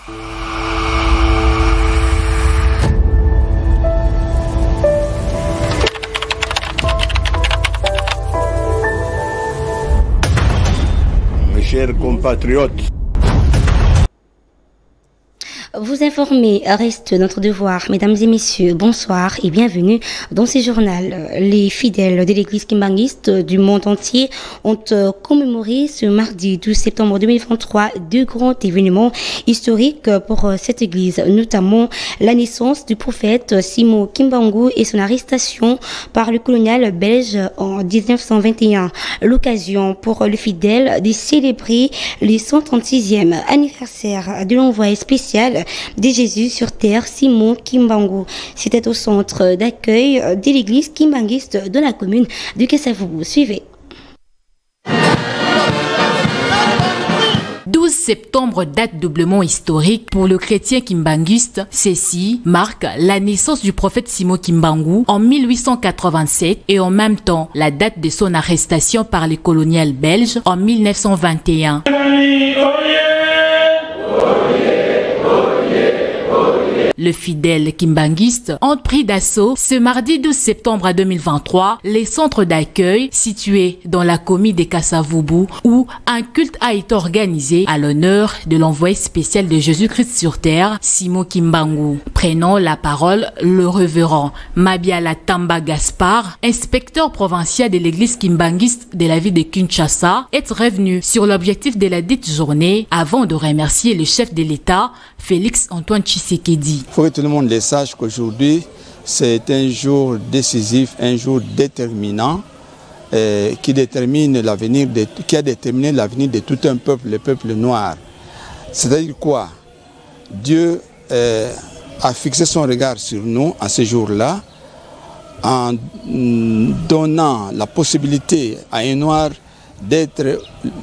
Mes chers compatriotes, vous informer reste notre devoir. Mesdames et messieurs, bonsoir et bienvenue dans ce journal. Les fidèles de l'église kimbanguiste du monde entier ont commémoré ce mardi 12 septembre 2023 deux grands événements historiques pour cette église, notamment la naissance du prophète Simon Kimbangu et son arrestation par le colonial belge en 1921. L'occasion pour le fidèle de célébrer le 136e anniversaire de l'envoyé spécial de Jésus sur terre, Simon Kimbangu. C'était au centre d'accueil de l'église kimbanguiste de la commune de Kasavubu. Suivez. 12 septembre, date doublement historique pour le chrétien kimbanguiste. Ceci marque la naissance du prophète Simon Kimbangu en 1887 et en même temps la date de son arrestation par les coloniales belges en 1921. Le fidèle kimbanguiste ont pris d'assaut ce mardi 12 septembre 2023 les centres d'accueil situés dans la commune de Kasavubu où un culte a été organisé à l'honneur de l'envoyé spécial de Jésus-Christ sur terre, Simon Kimbangu. Prenant la parole, le révérend Mabiala Tamba Gaspard, inspecteur provincial de l'église kimbanguiste de la ville de Kinshasa, est revenu sur l'objectif de la dite journée avant de remercier le chef de l'État, Félix Antoine Tshisekedi. Il faut que tout le monde le sache qu'aujourd'hui, c'est un jour décisif, un jour déterminant qui a déterminé l'avenir de tout un peuple, le peuple noir. C'est-à-dire quoi? Dieu a fixé son regard sur nous à ce jour-là en donnant la possibilité à un noir d'être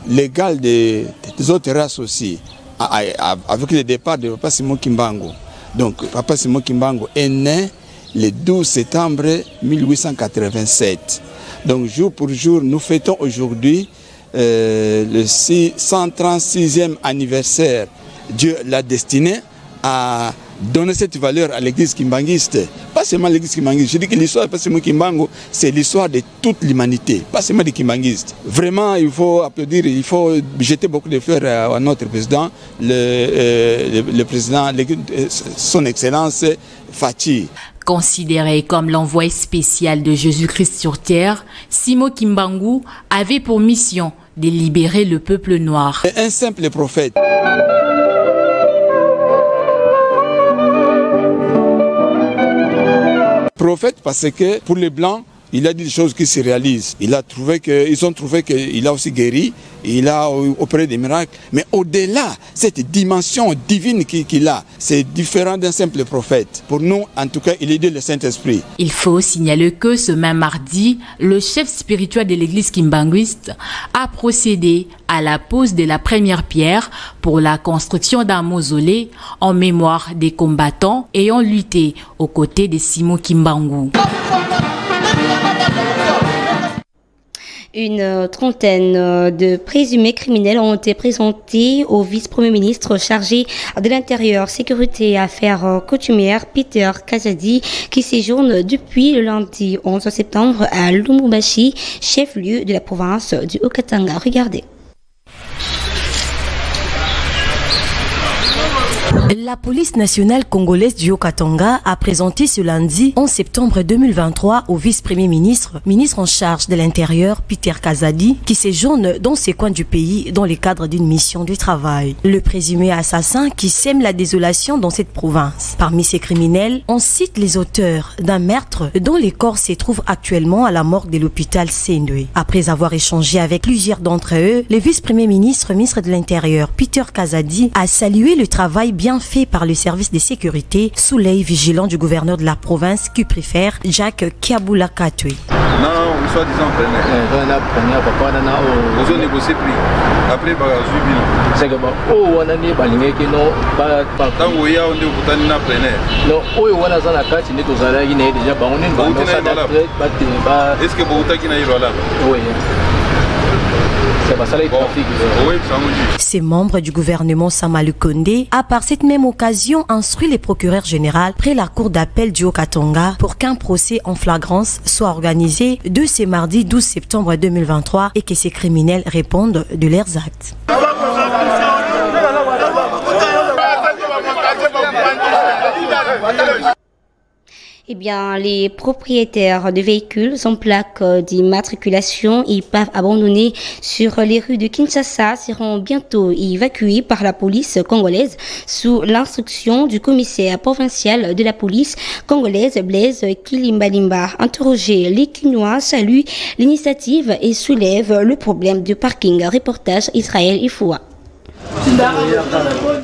l'égal des autres races aussi, avec le départ de Papa Simon Kimbangu. Donc, Papa Simon Kimbangu est né le 12 septembre 1887. Donc, jour pour jour, nous fêtons aujourd'hui le 136e anniversaire. Dieu l'a destiné à donner cette valeur à l'église kimbanguiste. Pas seulement l'église kimbanguiste. Je dis que l'histoire de Papa Simon Kimbangu, c'est l'histoire de toute l'humanité, pas seulement des kimbanguistes. Vraiment, il faut applaudir, il faut jeter beaucoup de fleurs à notre président, le président, son Excellence Fathi. Considéré comme l'envoyé spécial de Jésus-Christ sur terre, Simon Kimbangu avait pour mission de libérer le peuple noir. Un simple prophète. Prophète parce que pour les Blancs, il a dit des choses qui se réalisent. Ils ont trouvé qu'il a aussi guéri, il a opéré des miracles. Mais au-delà, cette dimension divine qu'il a, c'est différent d'un simple prophète. Pour nous, en tout cas, il est de le Saint-Esprit. Il faut signaler que ce même mardi, le chef spirituel de l'église kimbanguiste a procédé à la pose de la première pierre pour la construction d'un mausolée en mémoire des combattants ayant lutté aux côtés de Simon Kimbangu. Une trentaine de présumés criminels ont été présentés au vice-premier ministre chargé de l'Intérieur, Sécurité et Affaires coutumières, Peter Kazadi, qui séjourne depuis le lundi 11 septembre à Lumumbashi, chef-lieu de la province du Haut-Katanga. Regardez. La police nationale congolaise du Haut-Katanga a présenté ce lundi 11 septembre 2023 au vice-premier ministre, ministre en charge de l'Intérieur, Peter Kazadi, qui séjourne dans ces coins du pays dans le cadre d'une mission de travail. Le présumé assassin qui sème la désolation dans cette province. Parmi ces criminels, on cite les auteurs d'un meurtre dont les corps se trouvent actuellement à la morgue de l'hôpital Sendwe. Après avoir échangé avec plusieurs d'entre eux, le vice-premier ministre, ministre de l'Intérieur, Peter Kazadi, a salué le travail bien fait par le service de sécurité sous l'œil vigilant du gouverneur de la province qui préfère Jacques Kiabula Katwe. Non, soit disant vous avez négocié prix. Après, c'est que on a dit tant qu'on y a on dit que vous avez non, on a la carte, on est déjà est-ce que vous avez là? Oui. Ces membres du gouvernement Samalu Condé a par cette même occasion instruit les procureurs généraux près la cour d'appel du Haut-Katanga pour qu'un procès en flagrance soit organisé de ce mardi 12 septembre 2023 et que ces criminels répondent de leurs actes. Eh bien, les propriétaires de véhicules sans plaque d'immatriculation et peuvent abandonnés sur les rues de Kinshasa seront bientôt évacués par la police congolaise sous l'instruction du commissaire provincial de la police congolaise Blaise Kilimbalimba. Interrogé, les Kinois saluent l'initiative et soulèvent le problème de parking. Reportage Israël Ifoua.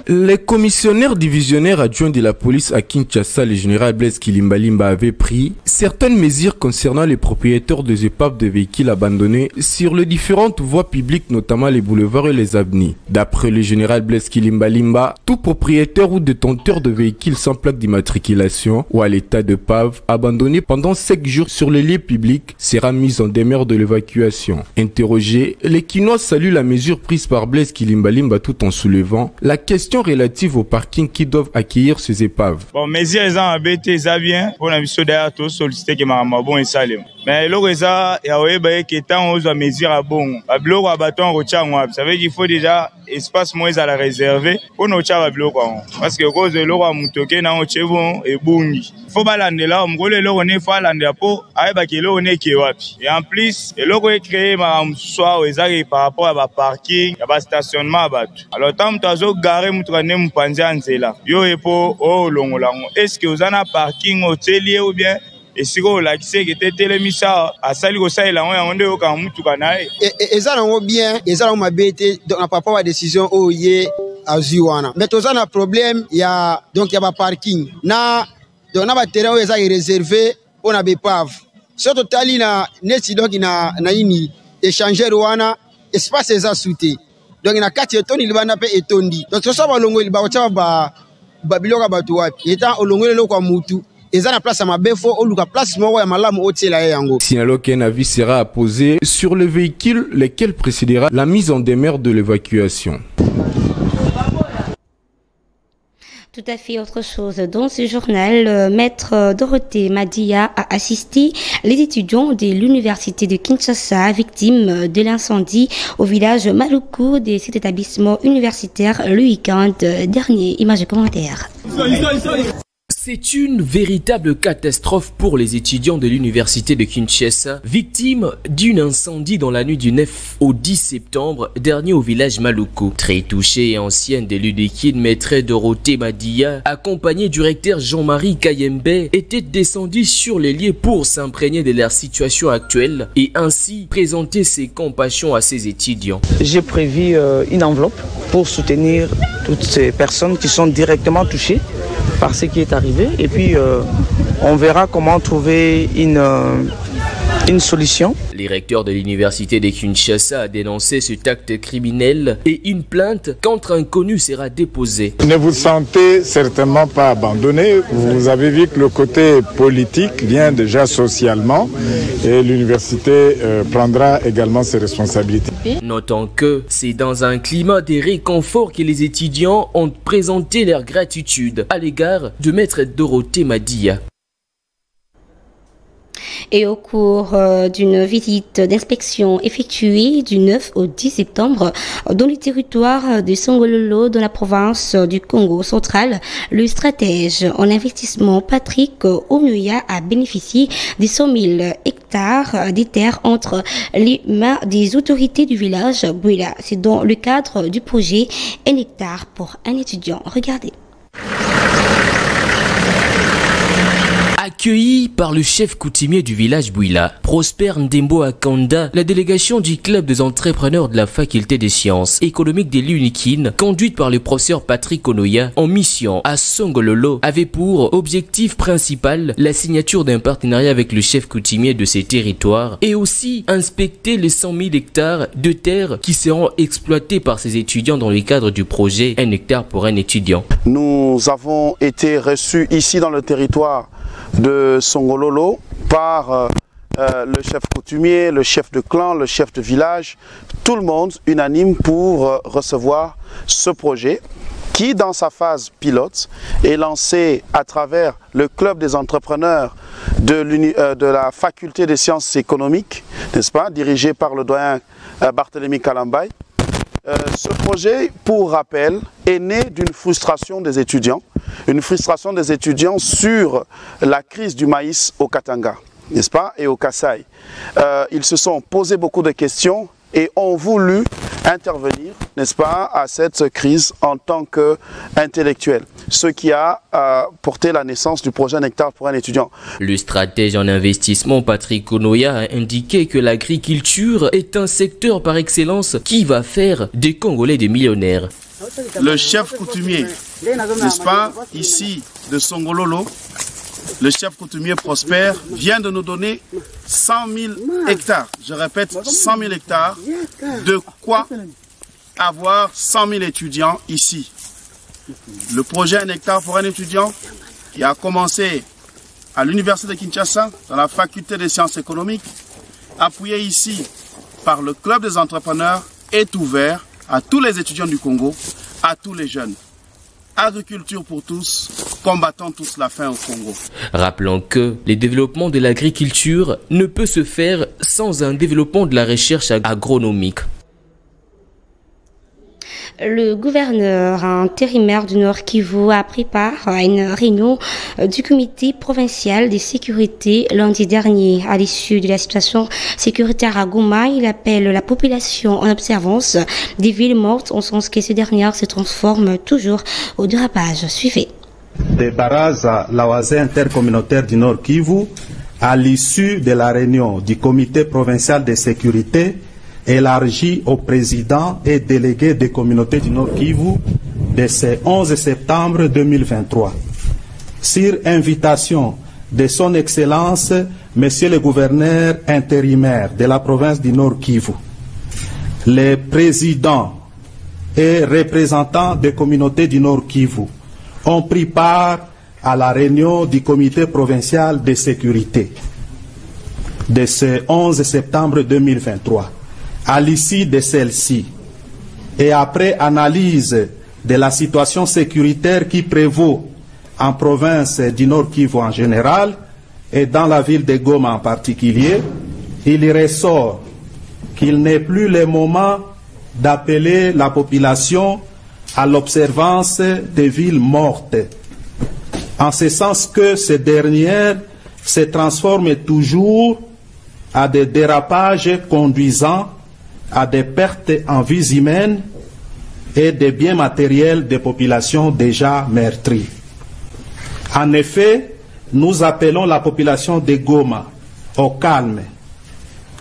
Les commissionnaires divisionnaires adjoints de la police à Kinshasa, le général Blaise Kilimbalimba, avait pris certaines mesures concernant les propriétaires des épaves de véhicules abandonnés sur les différentes voies publiques, notamment les boulevards et les avenues. D'après le général Blaise Kilimbalimba, tout propriétaire ou détenteur de véhicules sans plaque d'immatriculation ou à l'état de pave abandonné pendant 5 jours sur les lieux publics sera mis en demeure de l'évacuation. Interrogé, les Kinois saluent la mesure prise par Blaise Kilimbalimba tout en soulevant la question relative au parking qui doivent accueillir ces épaves. Bon, mesures ils ont embêté ça bien pour la mission derrière tout solliciter que ma bon et salem. Mais le ça il y a que tant aux mesures à bon. À bloc à bâton retient moi. Ça veut dire qu'il faut déjà espace moins à la réserver pour nos chars à bloc parce que cause de l'eau à montoke na on chevon et bungi. Faut balander là on gole l'eau on est fa lander pour aiba que l'eau on est qui wapi. Et en plus l'eau est créé ma soir aux arrêts par rapport à parking, à stationnement à battu. Alors tant que garé mutrane mpanza nzela. Yo epo o longo lango. Est-ce que vous en a parking hôtelier ou bien et si vous la qui c'est que télémisa à sali ko ça il a on de ka mutu kana et ça on bien et ça on m'a bêté donc on pas pas décision o yé à Ziwana mais tous on a problème il y a donc il y a pas parking na donc na ba terrain où ça est réservé on a bepave surtout tali na neti donc na ini échanger wana espace ça souté donc na kati etoni libana pe etondi donc ça ba longo ba cha ba babiloka batu wapi eta olongo le kwa mutu. Signalons qu'un avis sera apposé sur le véhicule, lequel précédera la mise en demeure de l'évacuation. Tout à fait autre chose. Dans ce journal, Maître Dorothée Madia a assisté les étudiants de l'université de Kinshasa victimes de l'incendie au village Maluku de cet établissement universitaire le week-end dernier. Image et commentaire. C'est une véritable catastrophe pour les étudiants de l'université de Kinshasa, victimes d'un incendie dans la nuit du 9 au 10 septembre dernier au village Maluku. Très touché et ancienne de l'UDEKIN, Maître Dorothée Madia, accompagné du recteur Jean-Marie Kayembe, était descendu sur les lieux pour s'imprégner de leur situation actuelle et ainsi présenter ses compassions à ses étudiants. J'ai prévu une enveloppe pour soutenir toutes ces personnes qui sont directement touchées par ce qui est arrivé et puis on verra comment trouver une solution. Les recteurs de l'université de Kinshasa a dénoncé cet acte criminel et une plainte contre inconnu sera déposée. Ne vous sentez certainement pas abandonné. Vous avez vu que le côté politique vient déjà socialement et l'université prendra également ses responsabilités. Notons que c'est dans un climat de réconfort que les étudiants ont présenté leur gratitude à l'égard de Maître Dorothée Madia. Et au cours d'une visite d'inspection effectuée du 9 au 10 septembre dans le territoire de Songololo dans la province du Congo central, le stratège en investissement Patrick Onuya a bénéficié de 100 000 hectares de terres entre les mains des autorités du village Bouila. C'est dans le cadre du projet 1 hectare pour un étudiant. Regardez. Accueilli par le chef coutumier du village Bouila, Prosper Ndembo Akanda, la délégation du club des entrepreneurs de la faculté des sciences économiques de l'UNIKIN, conduite par le professeur Patrick Onuya en mission à Songololo, avait pour objectif principal la signature d'un partenariat avec le chef coutumier de ces territoires et aussi inspecter les 100 000 hectares de terre qui seront exploités par ces étudiants dans le cadre du projet 1 hectare pour un étudiant. Nous avons été reçus ici dans le territoire de Songololo par le chef coutumier, le chef de clan, le chef de village, tout le monde unanime pour recevoir ce projet qui, dans sa phase pilote, est lancé à travers le club des entrepreneurs de la faculté des sciences économiques, n'est-ce pas, dirigé par le doyen Barthélémy Kalambay. Ce projet, pour rappel, est né d'une frustration des étudiants. Une frustration des étudiants sur la crise du maïs au Katanga, n'est-ce pas, et au Kasaï. Ils se sont posé beaucoup de questions et ont voulu intervenir, n'est-ce pas, à cette crise en tant qu'intellectuel. Ce qui a porté la naissance du projet Nectar pour un étudiant. Le stratège en investissement Patrick Onoya a indiqué que l'agriculture est un secteur par excellence qui va faire des Congolais des millionnaires. Le chef coutumier, n'est-ce pas, ici de Songololo, le chef coutumier Prosper vient de nous donner 100 000 hectares. Je répète, 100 000 hectares. De quoi avoir 100 000 étudiants ici. Le projet Un hectare pour un étudiant qui a commencé à l'université de Kinshasa, dans la faculté des sciences économiques, appuyé ici par le club des entrepreneurs, est ouvert à tous les étudiants du Congo, à tous les jeunes. Agriculture pour tous, combattons tous la faim au Congo. Rappelons que le développement de l'agriculture ne peut se faire sans un développement de la recherche agronomique. Le gouverneur intérimaire du Nord Kivu a pris part à une réunion du comité provincial de sécurité lundi dernier. À l'issue de la situation sécuritaire à Goma, il appelle la population en observance des villes mortes, en sens que ces dernières se transforment toujours au dérapage. Suivez. Des barrages à l'Oasis intercommunautaire du Nord Kivu, à l'issue de la réunion du comité provincial de sécurité, élargi au président et délégué des communautés du Nord Kivu de ce 11 septembre 2023. Sur invitation de son Excellence, Monsieur le gouverneur intérimaire de la province du Nord Kivu, les présidents et représentants des communautés du Nord Kivu ont pris part à la réunion du comité provincial de sécurité de ce 11 septembre 2023. À l'issue de celle-ci, et après analyse de la situation sécuritaire qui prévaut en province du Nord Kivu en général et dans la ville de Goma en particulier, il ressort qu'il n'est plus le moment d'appeler la population à l'observance des villes mortes, en ce sens que ces dernières se transforment toujours à des dérapages conduisant à des pertes en vies humaines et des biens matériels des populations déjà meurtries. En effet, nous appelons la population de Goma au calme,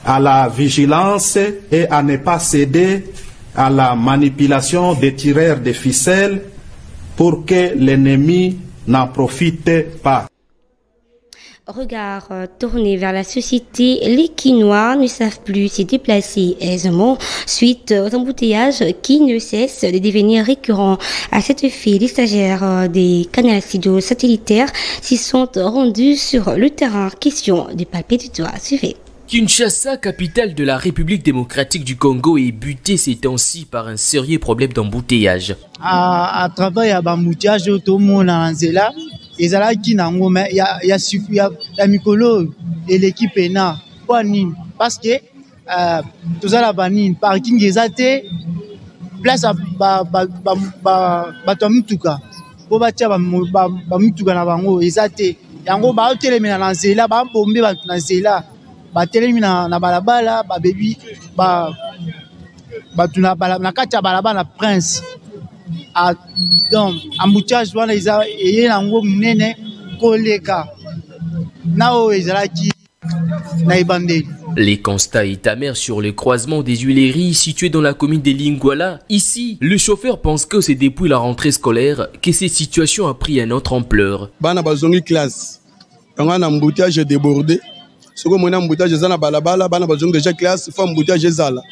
à la vigilance et à ne pas céder à la manipulation des tireurs de ficelles pour que l'ennemi n'en profite pas. Regard tourné vers la société, les Quinois ne savent plus se déplacer aisément suite aux embouteillages qui ne cessent de devenir récurrents. À cet effet, les stagiaires des canaux satellitaires s'y sont rendus sur le terrain. Question de palper du doigt. Suivez. Kinshasa, capitale de la République démocratique du Congo, est butée ces temps-ci par un sérieux problème d'embouteillage. À travers l'embouteillage, tout le monde a là. Il y a Mikolo et l'équipe ENA. Parce que tout ça là, parking des athées, place à Batamituka. Pour bâtir Batamituka na bango, ils athées. Yango ba hôtel mais na nzela ba bombe ba na nzela. Ba telemina na balabala ba baby ba tuna balabala na kati ya balabala na Prince. Donc embouteillage wana eza yango munene koleka nao ezalaki na ibandeli. Les constats est amer sur le croisement des Huileries situé dans la commune de Lingwala. Ici, le chauffeur pense que c'est depuis la rentrée scolaire que cette situation a pris une autre ampleur. Bana bazongi classe. Quand on a embouteillage débordé, ce que mon embouteillage zana balabala, bana bazongi déjà classe, faut embouteillage zala.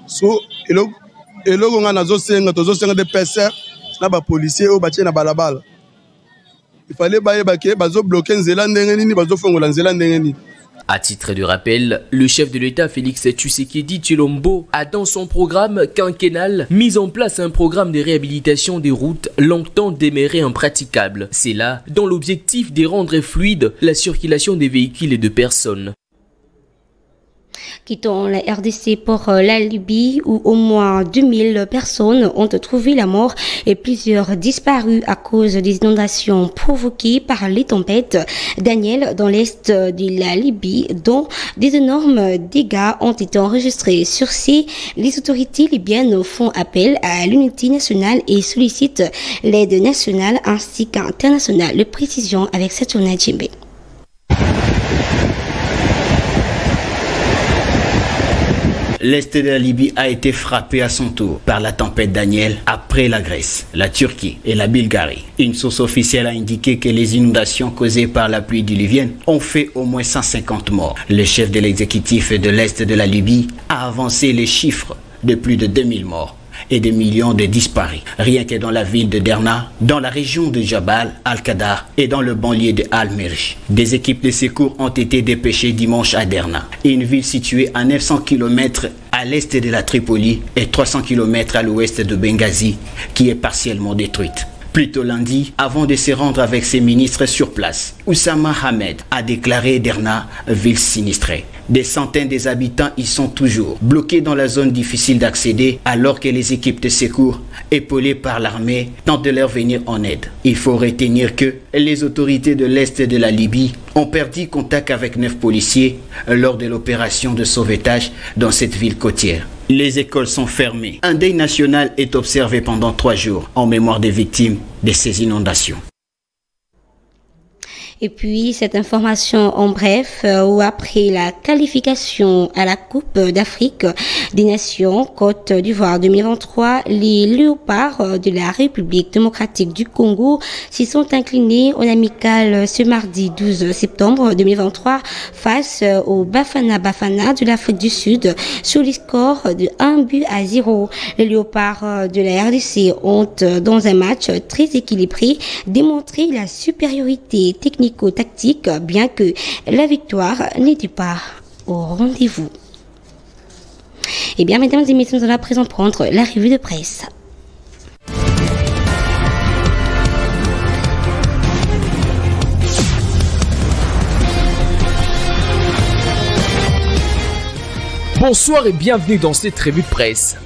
So et là on a nazo senga de PCR na ba policier au batie na balabala. Il fallait baye baké bazo bloquer nzela ndenge nini bazo fongola nzela ndenge nini. À titre de rappel, le chef de l'État Félix Tshisekedi Tshilombo a dans son programme quinquennal mis en place un programme de réhabilitation des routes longtemps demeurées impraticables. C'est là dans l'objectif de rendre fluide la circulation des véhicules et de personnes. Quittons la RDC pour la Libye où au moins 2000 personnes ont trouvé la mort et plusieurs disparus à cause des inondations provoquées par les tempêtes Daniel dans l'est de la Libye dont des énormes dégâts ont été enregistrés. Sur ces, les autorités libyennes font appel à l'unité nationale et sollicitent l'aide nationale ainsi qu'internationale. Le précision avec Saturna Djembe. L'est de la Libye a été frappé à son tour par la tempête Daniel après la Grèce, la Turquie et la Bulgarie. Une source officielle a indiqué que les inondations causées par la pluie diluvienne ont fait au moins 150 morts. Le chef de l'exécutif de l'est de la Libye a avancé les chiffres de plus de 2000 morts et des millions de disparus. Rien que dans la ville de Derna, dans la région de Jabal, Al-Qadar et dans le banlieue de Al-Merj. Des équipes de secours ont été dépêchées dimanche à Derna, une ville située à 900 km à l'est de la Tripoli et 300 km à l'ouest de Benghazi, qui est partiellement détruite. Plus tôt lundi, avant de se rendre avec ses ministres sur place, Oussama Hamed a déclaré Derna ville sinistrée. Des centaines des habitants y sont toujours bloqués dans la zone difficile d'accéder alors que les équipes de secours, épaulées par l'armée, tentent de leur venir en aide. Il faut retenir que les autorités de l'est de la Libye ont perdu contact avec 9 policiers lors de l'opération de sauvetage dans cette ville côtière. Les écoles sont fermées. Un deuil national est observé pendant 3 jours en mémoire des victimes de ces inondations. Et puis, cette information en bref, où après la qualification à la Coupe d'Afrique des Nations Côte d'Ivoire 2023, les Léopards de la République démocratique du Congo s'y sont inclinés en amical ce mardi 12 septembre 2023 face au Bafana Bafana de l'Afrique du Sud sur les scores de 1-0. Les Léopards de la RDC ont, dans un match très équilibré, démontré la supériorité technique tactique, bien que la victoire n'était pas au rendez-vous. Eh bien, mesdames et messieurs, nous allons à présent prendre la revue de presse. Bonsoir et bienvenue dans cette revue de presse.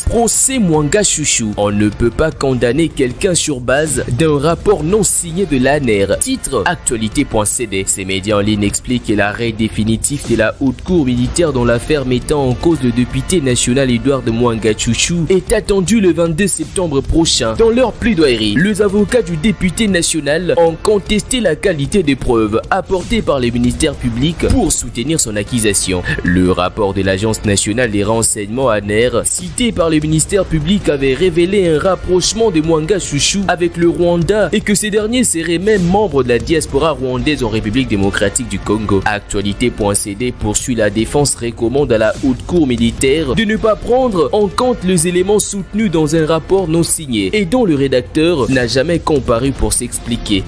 Procès Mwanga Chouchou. On ne peut pas condamner quelqu'un sur base d'un rapport non signé de l'ANER. Titre Actualité.cd. Ces médias en ligne expliquent que l'arrêt définitif de la haute cour militaire dans l'affaire mettant en cause le député national Edouard Mwanga Chouchou est attendu le 22 septembre prochain. Dans leur plaidoirie, les avocats du député national ont contesté la qualité des preuves apportées par les ministères publics pour soutenir son accusation. Le rapport de l'Agence nationale des renseignements ANER, cité par le ministère public, avait révélé un rapprochement de Mwanga Chouchou avec le Rwanda et que ces derniers seraient même membres de la diaspora rwandaise en République démocratique du Congo. Actualité.cd poursuit la défense recommande à la haute cour militaire de ne pas prendre en compte les éléments soutenus dans un rapport non signé et dont le rédacteur n'a jamais comparu pour s'expliquer.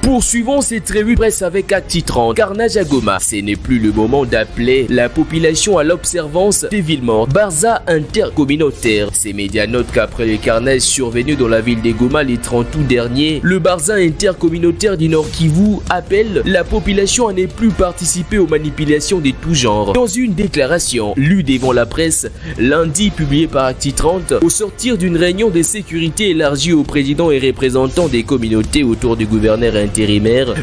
Poursuivons cette revue presse avec Acti 30. Carnage à Goma. Ce n'est plus le moment d'appeler la population à l'observance des villes mortes. Barza intercommunautaire. Ces médias notent qu'après le carnage survenu dans la ville de Goma le 30 août dernier, le Barza intercommunautaire du Nord Kivu appelle la population à ne plus participer aux manipulations de tout genre. Dans une déclaration lue devant la presse lundi publiée par Acti 30, au sortir d'une réunion de sécurité élargie aux présidents et représentants des communautés autour du gouverneur intérimaire,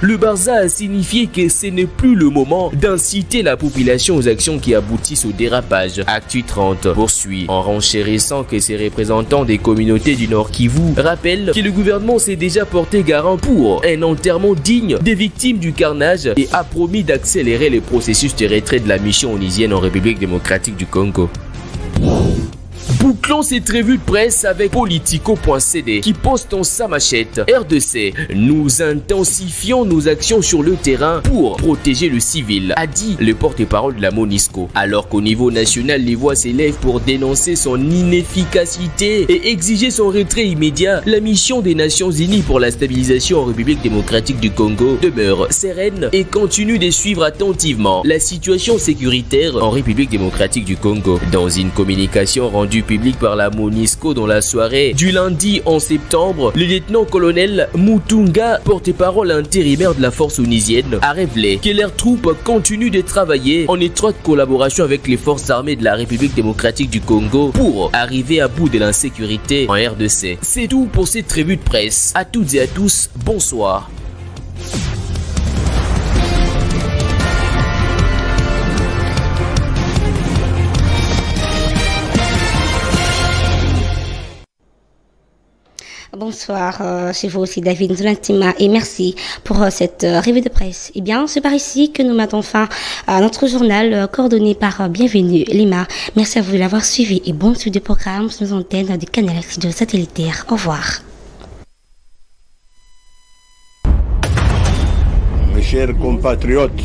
le Barza a signifié que ce n'est plus le moment d'inciter la population aux actions qui aboutissent au dérapage. Actu 30 poursuit en renchérissant que ces représentants des communautés du Nord Kivu rappellent que le gouvernement s'est déjà porté garant pour un enterrement digne des victimes du carnage et a promis d'accélérer le processus de retrait de la mission onusienne en République démocratique du Congo. Bouclons cette revue de presse avec Politico.cd qui poste en sa machette. RDC, nous intensifions nos actions sur le terrain pour protéger le civil, a dit le porte-parole de la MONUSCO. Alors qu'au niveau national, les voix s'élèvent pour dénoncer son inefficacité et exiger son retrait immédiat, la mission des Nations Unies pour la stabilisation en République démocratique du Congo demeure sereine et continue de suivre attentivement la situation sécuritaire en République démocratique du Congo. Dans une communication rendue publique par la MONUSCO dans la soirée du lundi 11 septembre, le lieutenant-colonel Mutunga, porte-parole intérimaire de la force onusienne, a révélé que leurs troupes continuent de travailler en étroite collaboration avec les forces armées de la République démocratique du Congo pour arriver à bout de l'insécurité en RDC. C'est tout pour cette revue de presse. À toutes et à tous, bonsoir. Bonsoir, chez vous aussi David Nzolantima et merci pour cette revue de presse. Eh bien, c'est par ici que nous mettons fin à notre journal coordonné par Bienvenue Lima. Merci à vous de l'avoir suivi et bon suite de programme sur nos antennes du canal studio satellitaire. Au revoir. Mes chers compatriotes,